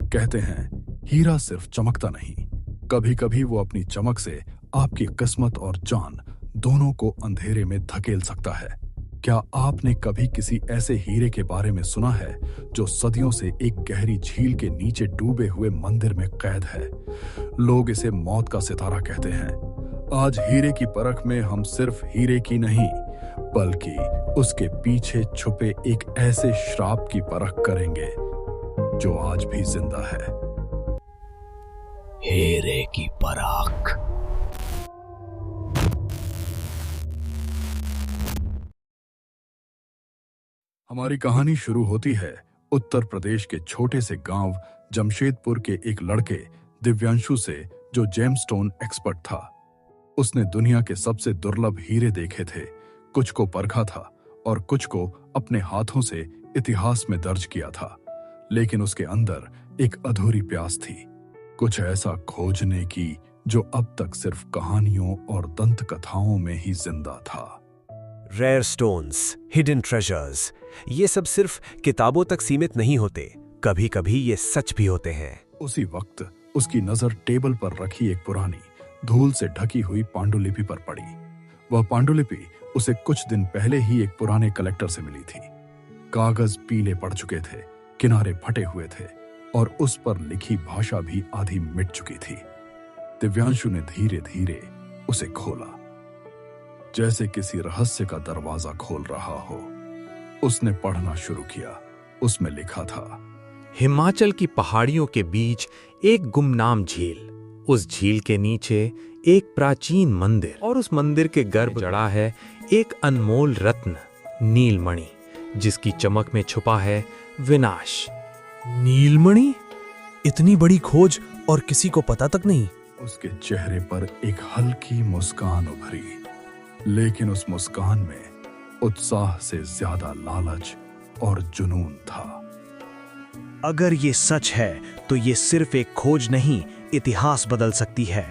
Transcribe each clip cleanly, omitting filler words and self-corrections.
कहते हैं हीरा सिर्फ चमकता नहीं, कभी कभी वो अपनी चमक से आपकी किस्मत और जान दोनों को अंधेरे में धकेल सकता है। क्या आपने कभी किसी ऐसे हीरे के बारे में सुना है जो सदियों से एक गहरी झील के नीचे डूबे हुए मंदिर में कैद है? लोग इसे मौत का सितारा कहते हैं। आज हीरे की परख में हम सिर्फ हीरे की नहीं, बल्कि उसके पीछे छुपे एक ऐसे श्राप की परख करेंगे जो आज भी जिंदा है। हीरे की परख। हमारी कहानी शुरू होती है उत्तर प्रदेश के छोटे से गांव जमशेदपुर के एक लड़के दिव्यांशु से, जो जेमस्टोन एक्सपर्ट था। उसने दुनिया के सबसे दुर्लभ हीरे देखे थे, कुछ को परखा था और कुछ को अपने हाथों से इतिहास में दर्ज किया था। लेकिन उसके अंदर एक अधूरी प्यास थी, कुछ ऐसा खोजने की जो अब तक सिर्फ कहानियों और दंत कथाओं में ही जिंदा था। रेयर स्टोन्स, हिडन ट्रेजर्स, ये सब सिर्फ किताबों तक सीमित नहीं होते, कभी कभी ये सच भी होते हैं। उसी वक्त उसकी नजर टेबल पर रखी एक पुरानी धूल से ढकी हुई पांडुलिपि पर पड़ी। वह पांडुलिपि उसे कुछ दिन पहले ही एक पुराने कलेक्टर से मिली थी। कागज पीले पड़ चुके थे, किनारे फटे हुए थे और उस पर लिखी भाषा भी आधी मिट चुकी थी। दिव्यांशु ने धीरे धीरे उसे खोला, जैसे किसी रहस्य का दरवाजा खोल रहा हो। उसने पढ़ना शुरू किया। उसमें लिखा था, हिमाचल की पहाड़ियों के बीच एक गुमनाम झील, उस झील के नीचे एक प्राचीन मंदिर और उस मंदिर के गर्भ जड़ा है एक अनमोल रत्न, नीलमणि, जिसकी चमक में छुपा है विनाश। नीलमणि? इतनी बड़ी खोज और किसी को पता तक नहीं। उसके चेहरे पर एक हल्की मुस्कान उभरी, लेकिन उस मुस्कान में उत्साह से ज्यादा लालच और जुनून था। अगर ये सच है तो ये सिर्फ एक खोज नहीं, इतिहास बदल सकती है।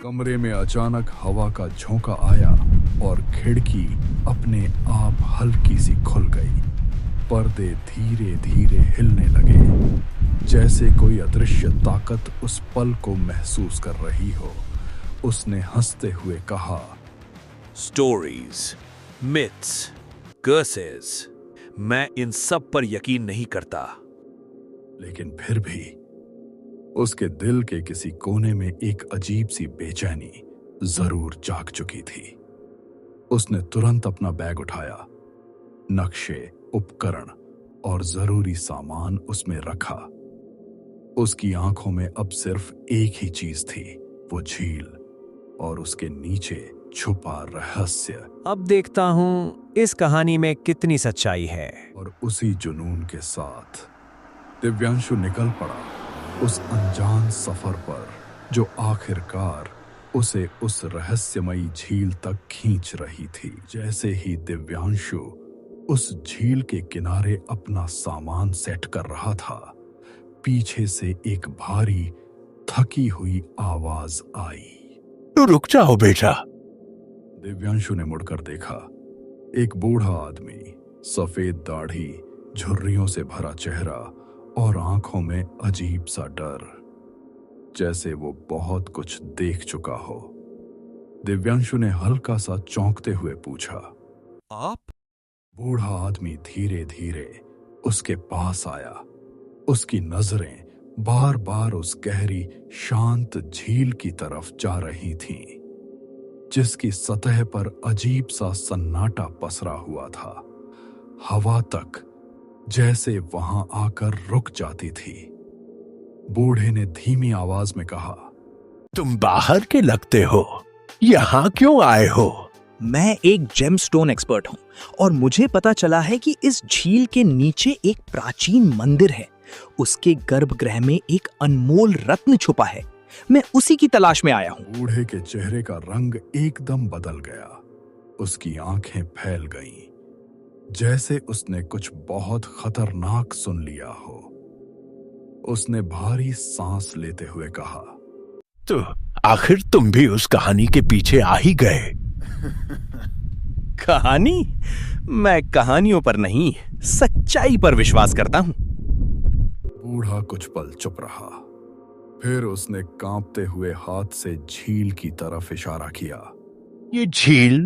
कमरे में अचानक हवा का झोंका आया और खिड़की अपने आप हल्की सी खुल गई। पर्दे धीरे धीरे हिलने लगे, जैसे कोई अदृश्य ताकत उस पल को महसूस कर रही हो। उसने हंसते हुए कहा, स्टोरीज, मिथ्स, कर्सेस, मैं इन सब पर यकीन नहीं करता। लेकिन फिर भी उसके दिल के किसी कोने में एक अजीब सी बेचैनी जरूर जाग चुकी थी। उसने तुरंत अपना बैग उठाया, नक्शे, उपकरण और जरूरी सामान उसमें रखा। उसकी आंखों में अब सिर्फ एक ही चीज थी, वो झील और उसके नीचे छुपा रहस्य। अब देखता हूं इस कहानी में कितनी सच्चाई है। और उसी जुनून के साथ दिव्यांशु निकल पड़ा उस अनजान सफर पर, जो आखिरकार उसे उस रहस्यमयी झील तक खींच रही थी। जैसे ही दिव्यांशु उस झील के किनारे अपना सामान सेट कर रहा था, पीछे से एक भारी थकी हुई आवाज आई, तो रुक जाओ बेटा। दिव्यांशु ने मुड़कर देखा। एक बूढ़ा आदमी, सफेद दाढ़ी, झुर्रियों से भरा चेहरा और आंखों में अजीब सा डर, जैसे वो बहुत कुछ देख चुका हो। दिव्यांशु ने हल्का सा चौंकते हुए पूछा, आप? बूढ़ा आदमी धीरे धीरे उसके पास आया। उसकी नजरें बार बार उस गहरी शांत झील की तरफ जा रही थीं, जिसकी सतह पर अजीब सा सन्नाटा पसरा हुआ था। हवा तक जैसे वहां आकर रुक जाती थी। बूढ़े ने धीमी आवाज में कहा, तुम बाहर के लगते हो, यहां क्यों आए हो? मैं एक जेमस्टोन एक्सपर्ट हूं और मुझे पता चला है कि इस झील के नीचे एक प्राचीन मंदिर है। उसके गर्भगृह में एक अनमोल रत्न छुपा है। मैं उसी की तलाश में आया हूं। बूढ़े के चेहरे का रंग एकदम बदल गया। उसकी आंखें फैल गईं, जैसे उसने कुछ बहुत खतरनाक सुन लिया हो। उसने भारी सांस लेते हुए कहा, तो आखिर तुम भी उस कहानी के पीछे आ ही गए। कहानी? मैं कहानियों पर नहीं, सच्चाई पर विश्वास करता हूं। बूढ़ा कुछ पल चुप रहा, फिर उसने कांपते हुए हाथ से झील की तरफ इशारा किया। ये झील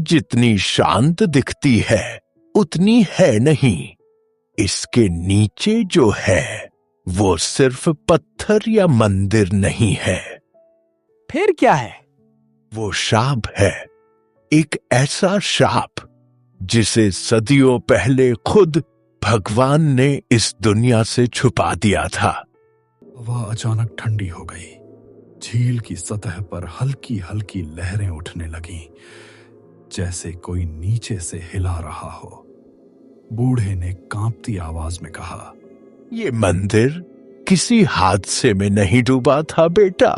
जितनी शांत दिखती है उतनी है नहीं। इसके नीचे जो है वो सिर्फ पत्थर या मंदिर नहीं है। फिर क्या है? वो शाप है, एक ऐसा शाप जिसे सदियों पहले खुद भगवान ने इस दुनिया से छुपा दिया था। हवा अचानक ठंडी हो गई। झील की सतह पर हल्की हल्की लहरें उठने लगीं, जैसे कोई नीचे से हिला रहा हो। बूढ़े ने कांपती आवाज में कहा, ये मंदिर किसी हादसे में नहीं डूबा था बेटा,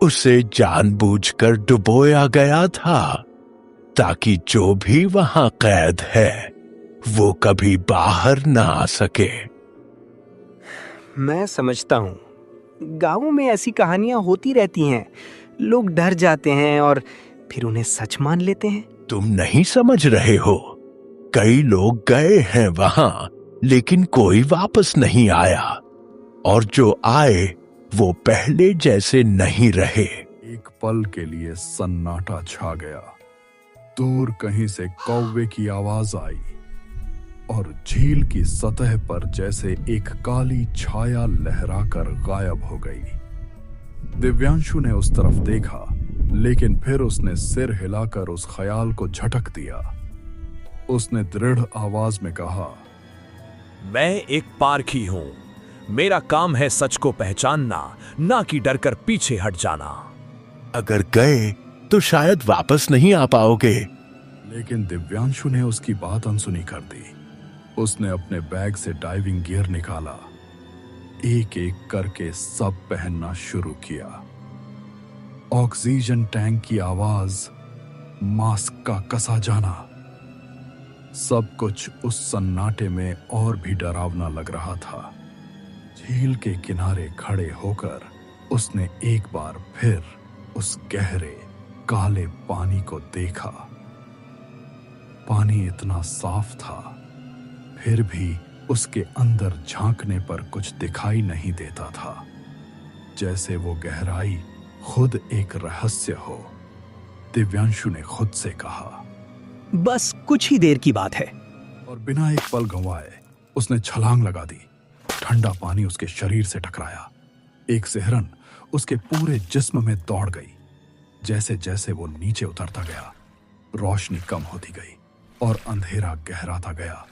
उसे जानबूझकर डुबोया गया था ताकि जो भी वहां कैद है वो कभी बाहर ना आ सके। मैं समझता हूं, गांवों में ऐसी कहानियां होती रहती हैं। लोग डर जाते हैं और फिर उन्हें सच मान लेते हैं। तुम नहीं समझ रहे हो, कई लोग गए हैं वहां लेकिन कोई वापस नहीं आया, और जो आए वो पहले जैसे नहीं रहे। एक पल के लिए सन्नाटा छा गया। दूर कहीं से कौवे की आवाज आई और झील की सतह पर जैसे एक काली छाया लहराकर गायब हो गई। दिव्यांशु ने उस तरफ देखा, लेकिन फिर उसने सिर हिलाकर उस ख्याल को झटक दिया। उसने दृढ़ आवाज में कहा, मैं एक पारखी हूं। मेरा काम है सच को पहचानना, ना कि डरकर पीछे हट जाना। अगर गए तो शायद वापस नहीं आ पाओगे। लेकिन दिव्यांशु ने उसकी बात अनसुनी कर दी। उसने अपने बैग से डाइविंग गियर निकाला, एक एक करके सब पहनना शुरू किया। ऑक्सीजन टैंक की आवाज, मास्क का कसा जाना, सब कुछ उस सन्नाटे में और भी डरावना लग रहा था। झील के किनारे खड़े होकर उसने एक बार फिर उस गहरे काले पानी को देखा। पानी इतना साफ था, फिर भी उसके अंदर झांकने पर कुछ दिखाई नहीं देता था, जैसे वो गहराई खुद एक रहस्य हो। दिव्यांशु ने खुद से कहा, बस कुछ ही देर की बात है। और बिना एक पल गंवाए उसने छलांग लगा दी। ठंडा पानी उसके शरीर से टकराया। एक सिहरन उसके पूरे जिस्म में दौड़ गई। जैसे जैसे वो नीचे उतरता गया, रोशनी कम होती गई और अंधेरा गहराता गया।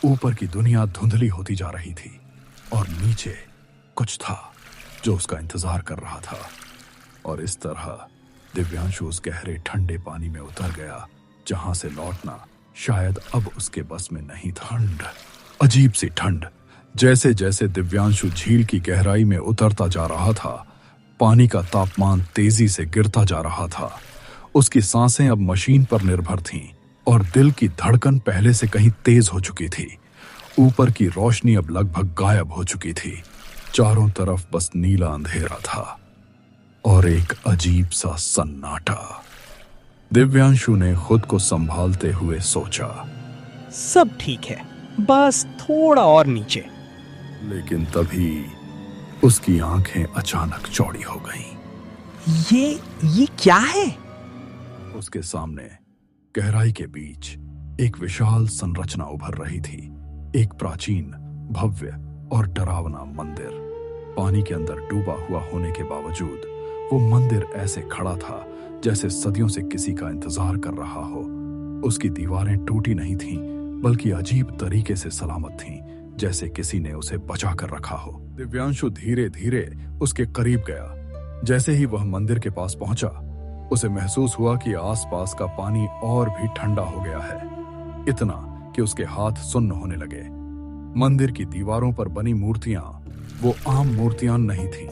ऊपर की दुनिया धुंधली होती जा रही थी और नीचे कुछ था जो उसका इंतजार कर रहा था। और इस तरह दिव्यांशु उस गहरे ठंडे पानी में उतर गया, जहां से लौटना शायद अब उसके बस में नहीं था। ठंड, अजीब सी ठंड। जैसे जैसे दिव्यांशु झील की गहराई में उतरता जा रहा था, पानी का तापमान तेजी से गिरता जा रहा था। उसकी सांसें अब मशीन पर निर्भर थीं और दिल की धड़कन पहले से कहीं तेज हो चुकी थी। ऊपर की रोशनी अब लगभग गायब हो चुकी थी। चारों तरफ बस नीला अंधेरा था और एक अजीब सा सन्नाटा। दिव्यांशु ने खुद को संभालते हुए सोचा, सब ठीक है, बस थोड़ा और नीचे। लेकिन तभी उसकी आंखें अचानक चौड़ी हो गईं। ये क्या है? उसके सामने गहराई के बीच एक विशाल संरचना उभर रही थी। एक प्राचीन, भव्य और डरावना मंदिर। पानी के अंदर डूबा हुआ होने के बावजूद वो मंदिर ऐसे खड़ा था जैसे सदियों से किसी का इंतजार कर रहा हो। उसकी दीवारें टूटी नहीं थीं, बल्कि अजीब तरीके से सलामत थीं, जैसे किसी ने उसे बचा कर रखा हो। दिव्यांशु धीरे धीरे उसके करीब गया। जैसे ही वह मंदिर के पास पहुंचा, उसे महसूस हुआ कि आसपास का पानी और भी ठंडा हो गया है, इतना कि उसके हाथ सुन्न होने लगे। मंदिर की दीवारों पर बनी मूर्तियां वो आम मूर्तियां नहीं थीं।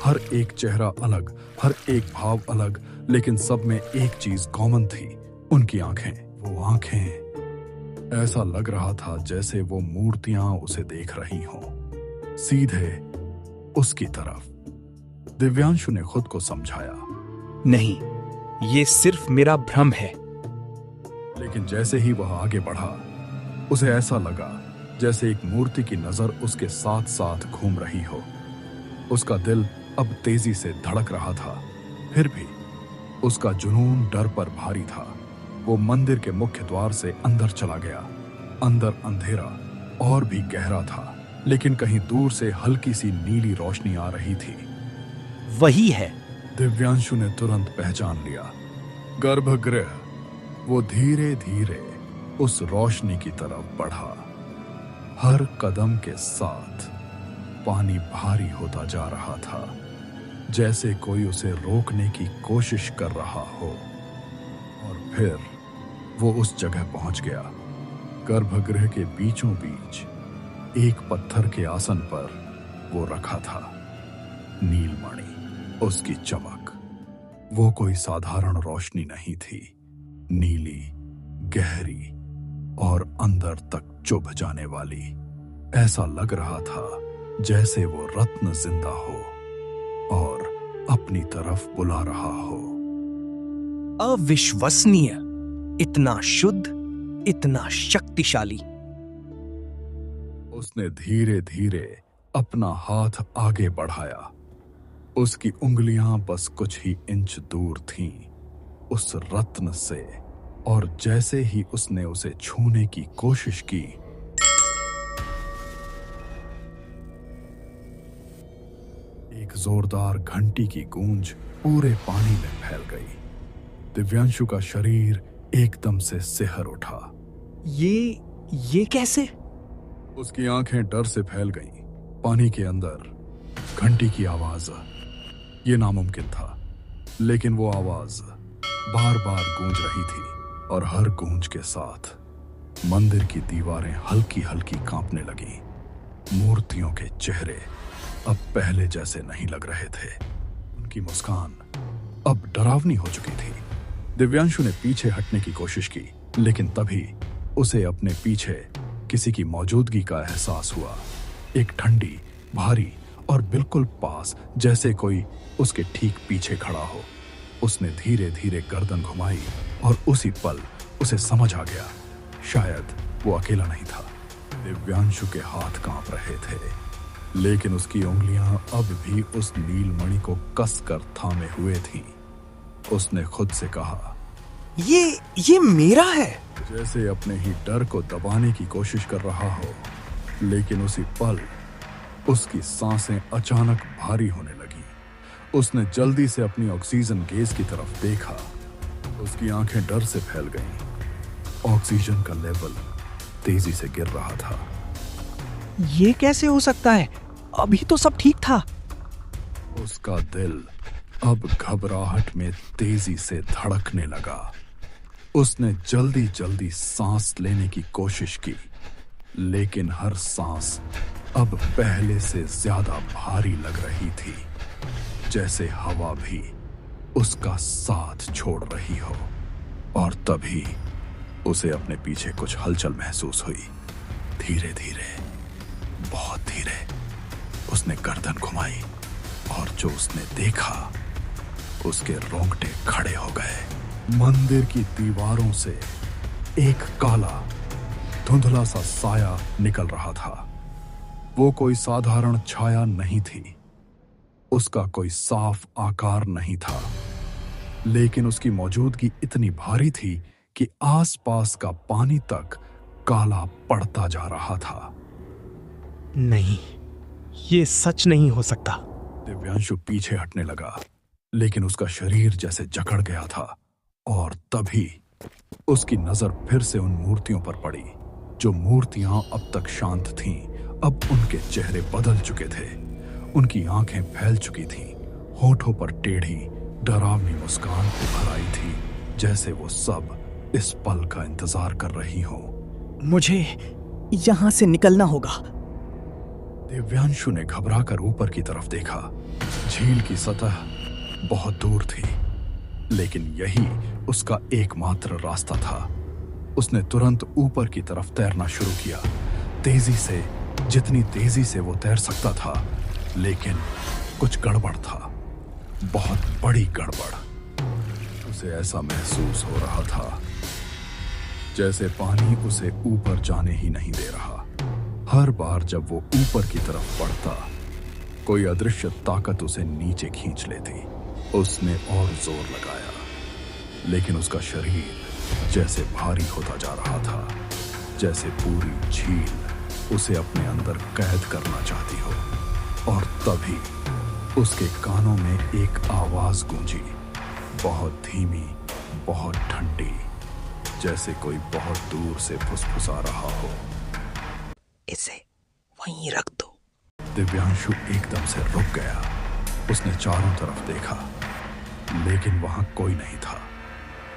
हर एक चेहरा अलग, हर एक भाव अलग, लेकिन सब में एक चीज कॉमन थी, उनकी आंखें। वो आंखें, ऐसा लग रहा था जैसे वो मूर्तियां उसे देख रही हों, सीधे उसकी तरफ। दिव्यांशु ने खुद को समझाया, नहीं, ये सिर्फ मेरा भ्रम है। लेकिन जैसे ही वह आगे बढ़ा, उसे ऐसा लगा जैसे एक मूर्ति की नजर उसके साथ साथ घूम रही हो। उसका दिल अब तेजी से धड़क रहा था, फिर भी उसका जुनून डर पर भारी था। वो मंदिर के मुख्य द्वार से अंदर चला गया। अंदर अंधेरा और भी गहरा था, लेकिन कहीं दूर से हल्की सी नीली रोशनी आ रही थी। वही है। दिव्यांशु ने तुरंत पहचान लिया, गर्भगृह। वो धीरे धीरे उस रोशनी की तरफ बढ़ा। हर कदम के साथ पानी भारी होता जा रहा था, जैसे कोई उसे रोकने की कोशिश कर रहा हो। और फिर वो उस जगह पहुंच गया। गर्भगृह के बीचों बीच एक पत्थर के आसन पर वो रखा था। नीलमणि, उसकी चमक, वो कोई साधारण रोशनी नहीं थी। नीली, गहरी और अंदर तक चुभ जाने वाली। ऐसा लग रहा था जैसे वो रत्न जिंदा हो और अपनी तरफ बुला रहा हो। अविश्वसनीय, इतना शुद्ध, इतना शक्तिशाली। उसने धीरे धीरे अपना हाथ आगे बढ़ाया। उसकी उंगलियां बस कुछ ही इंच दूर थीं उस रत्न से, और जैसे ही उसने उसे छूने की कोशिश की, एक जोरदार घंटी की गूंज पूरे पानी में फैल गई। दिव्यांशु का शरीर एकदम से सिहर उठा। ये कैसे? उसकी आंखें डर से फैल गईं। पानी के अंदर घंटी की आवाज, ये नामुमकिन था, लेकिन वो आवाज बार बार गूंज रही थी, और हर गूंज के साथ मंदिर की दीवारें हल्की हल्की कांपने लगीं। मूर्तियों के चेहरे अब पहले जैसे नहीं लग रहे थे। उनकी मुस्कान अब डरावनी हो चुकी थी। दिव्यांशु ने पीछे हटने की कोशिश की, लेकिन तभी उसे अपने पीछे किसी की मौजूदगी का एहसास हुआ। एक ठंडी, भारी और बिल्कुल पास, जैसे कोई उसके ठीक पीछे खड़ा हो। उसने धीरे धीरे गर्दन घुमाई और उसी पल उसे समझ आ गया, शायद वो अकेला नहीं था। दिव्यांशु के हाथ कांप रहे थे, लेकिन उसकी उंगलियां अब भी उस नीलमणि को कसकर थामे हुए थीं। उसने खुद से कहा, ये मेरा है। जैसे अपने ही डर को दबाने की कोशिश कर रहा हो। लेकिन उसी पल उसकी सांसें अचानक भारी होने लगी। उसने जल्दी से अपनी ऑक्सीजन गैस की तरफ देखा। उसकी आंखें डर से फैल गईं। ऑक्सीजन का लेवल तेजी से गिर रहा था। ये कैसे हो सकता है? अभी तो सब ठीक था। उसका दिल अब घबराहट में तेजी से धड़कने लगा। उसने जल्दी जल्दी सांस लेने की कोशिश की, लेकिन हर सांस अब पहले से ज्यादा भारी लग रही थी, जैसे हवा भी उसका साथ छोड़ रही हो। और तभी उसे अपने पीछे कुछ हलचल महसूस हुई। धीरे धीरे, बहुत धीरे उसने गर्दन घुमाई, और जो उसने देखा, उसके रोंगटे खड़े हो गए। मंदिर की दीवारों से एक काला, धुंधला सा साया निकल रहा था। वो कोई साधारण छाया नहीं थी, उसका कोई साफ आकार नहीं था, लेकिन उसकी मौजूदगी इतनी भारी थी कि आसपास का पानी तक काला पड़ता जा रहा था। नहीं, ये सच नहीं हो सकता। दिव्यांशु पीछे हटने लगा, लेकिन उसका शरीर जैसे जकड़ गया था। और तभी उसकी नजर फिर से उन मूर्तियों पर पड़ी। जो मूर्तियां अब तक शांत थीं, अब उनके चेहरे बदल चुके थे। उनकी आंखें फैल चुकी थीं, होठों पर टेढ़ी, डरावनी मुस्कान उभर आई थी, जैसे वो सब इस पल का इंतजार कर रही हो। मुझे यहां से निकलना होगा। दिव्यांशु ने घबराकर ऊपर की तरफ देखा। झील की सतह बहुत दूर थी, लेकिन यही उसका एकमात्र रास्ता था। उसने तुरंत ऊपर की तरफ तैरना शुरू किया, तेजी से, जितनी तेजी से वो तैर सकता था। लेकिन कुछ गड़बड़ था, बहुत बड़ी गड़बड़। उसे ऐसा महसूस हो रहा था जैसे पानी उसे ऊपर जाने ही नहीं दे रहा। हर बार जब वो ऊपर की तरफ बढ़ता, कोई अदृश्य ताकत उसे नीचे खींच लेती। उसने और जोर लगाया, लेकिन उसका शरीर जैसे भारी होता जा रहा था, जैसे पूरी झील उसे अपने अंदर कैद करना चाहती हो। और तभी उसके कानों में एक आवाज गूंजी, बहुत धीमी, बहुत ठंडी, जैसे कोई बहुत दूर से फुसफुसा रहा हो। इसे वहीं रख दो। दिव्यांशु एकदम से रुक गया। उसने चारों तरफ देखा, लेकिन वहां कोई नहीं था।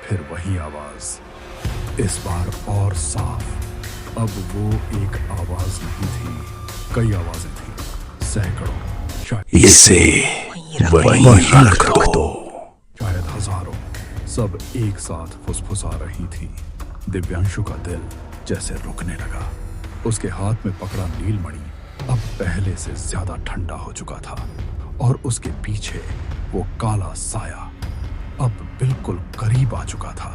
फिर वही आवाज, इस बार और साफ। अब वो एक आवाज नहीं थी, कई आवाजें थीं, सैकड़ों, शायद इसे वहीं रख दो। शायद हजारों, सब एक साथ फुसफुसा रही थी। दिव्यांशु का दिल जैसे रुकने लगा। उसके हाथ में पकड़ा नीलमणि अब पहले से ज्यादा ठंडा हो चुका था, और उसके पीछे वो काला साया अब बिल्कुल करीब आ चुका था।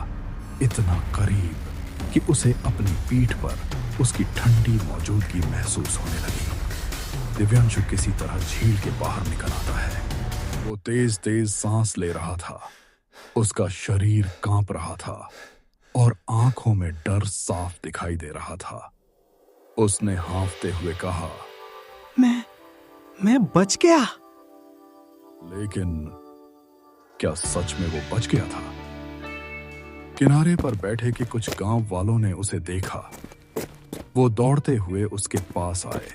इतना करीब कि उसे अपनी पीठ पर उसकी ठंडी मौजूदगी महसूस होने लगी। दिव्यांशु किसी तरह झील के बाहर निकल आता है। वो तेज तेज सांस ले रहा था, उसका शरीर कांप रहा था, और आंखों में डर साफ दिखाई दे रहा था। उसने हांफते हुए कहा, मैं बच गया। लेकिन क्या सच में वो बच गया था? किनारे पर बैठे के कुछ गांव वालों ने उसे देखा। वो दौड़ते हुए उसके पास आए।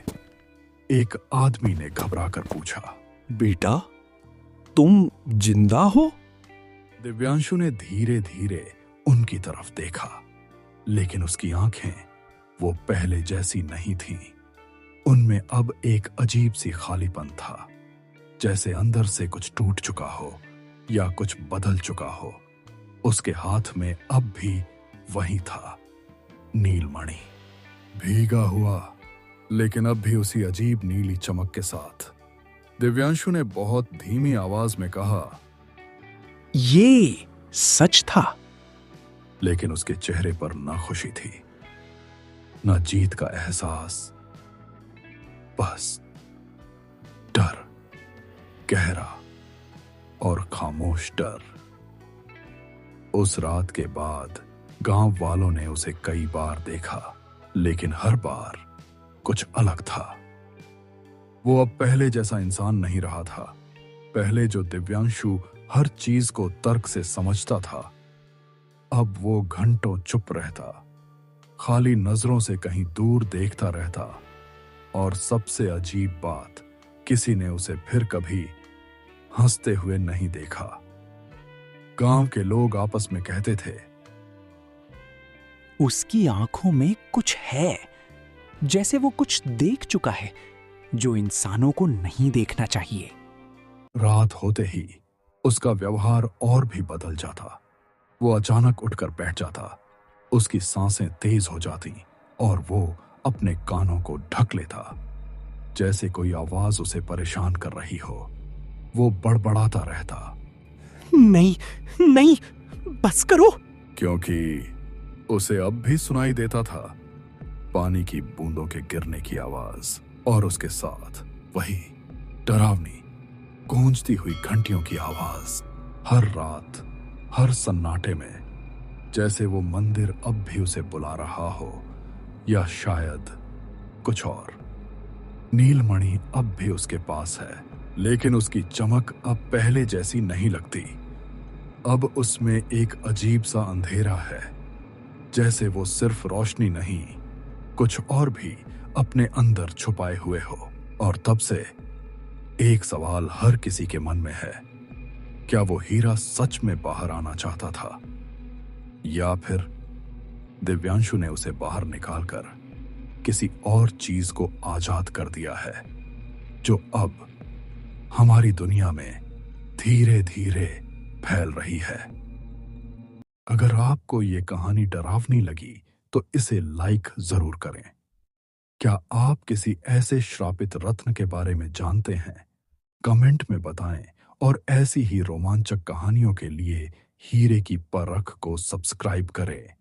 एक आदमी ने घबराकर पूछा, बेटा, तुम जिंदा हो? दिव्यांशु ने धीरे धीरे उनकी तरफ देखा, लेकिन उसकी आंखें वो पहले जैसी नहीं थीं। उनमें अब एक अजीब सी खालीपन था, जैसे अंदर से कुछ टूट चुका हो या कुछ बदल चुका हो। उसके हाथ में अब भी वही था, नीलमणि, भीगा हुआ, लेकिन अब भी उसी अजीब नीली चमक के साथ। दिव्यांशु ने बहुत धीमी आवाज में कहा, ये सच था। लेकिन उसके चेहरे पर ना खुशी थी, ना जीत का एहसास, बस डर, गहरा और खामोश डर। उस रात के बाद गांव वालों ने उसे कई बार देखा, लेकिन हर बार कुछ अलग था। वो अब पहले जैसा इंसान नहीं रहा था। पहले जो दिव्यांशु हर चीज को तर्क से समझता था, अब वो घंटों चुप रहता, खाली नजरों से कहीं दूर देखता रहता। और सबसे अजीब बात, किसी ने उसे फिर कभी हंसते हुए नहीं देखा। गांव के लोग आपस में कहते थे, उसकी आंखों में कुछ है, जैसे वो कुछ देख चुका है जो इंसानों को नहीं देखना चाहिए। रात होते ही उसका व्यवहार और भी बदल जाता। वो अचानक उठकर बैठ जाता, उसकी सांसें तेज हो जाती, और वो अपने कानों को ढक लेता, जैसे कोई आवाज उसे परेशान कर रही हो। वो बड़बड़ाता रहता, नहीं नहीं, बस करो। क्योंकि उसे अब भी सुनाई देता था पानी की बूंदों के गिरने की आवाज, और उसके साथ वही डरावनी गूंजती हुई घंटियों की आवाज। हर रात, हर सन्नाटे में, जैसे वो मंदिर अब भी उसे बुला रहा हो, या शायद कुछ और। नीलमणि अब भी उसके पास है, लेकिन उसकी चमक अब पहले जैसी नहीं लगती। अब उसमें एक अजीब सा अंधेरा है, जैसे वो सिर्फ रोशनी नहीं, कुछ और भी अपने अंदर छुपाए हुए हो। और तब से एक सवाल हर किसी के मन में है, क्या वो हीरा सच में बाहर आना चाहता था, या फिर दिव्यांशु ने उसे बाहर निकालकर किसी और चीज को आजाद कर दिया है, जो अब हमारी दुनिया में धीरे धीरे फैल रही है। अगर आपको ये कहानी डरावनी लगी तो इसे लाइक जरूर करें। क्या आप किसी ऐसे श्रापित रत्न के बारे में जानते हैं? कमेंट में बताएं, और ऐसी ही रोमांचक कहानियों के लिए हीरे की परख को सब्सक्राइब करें।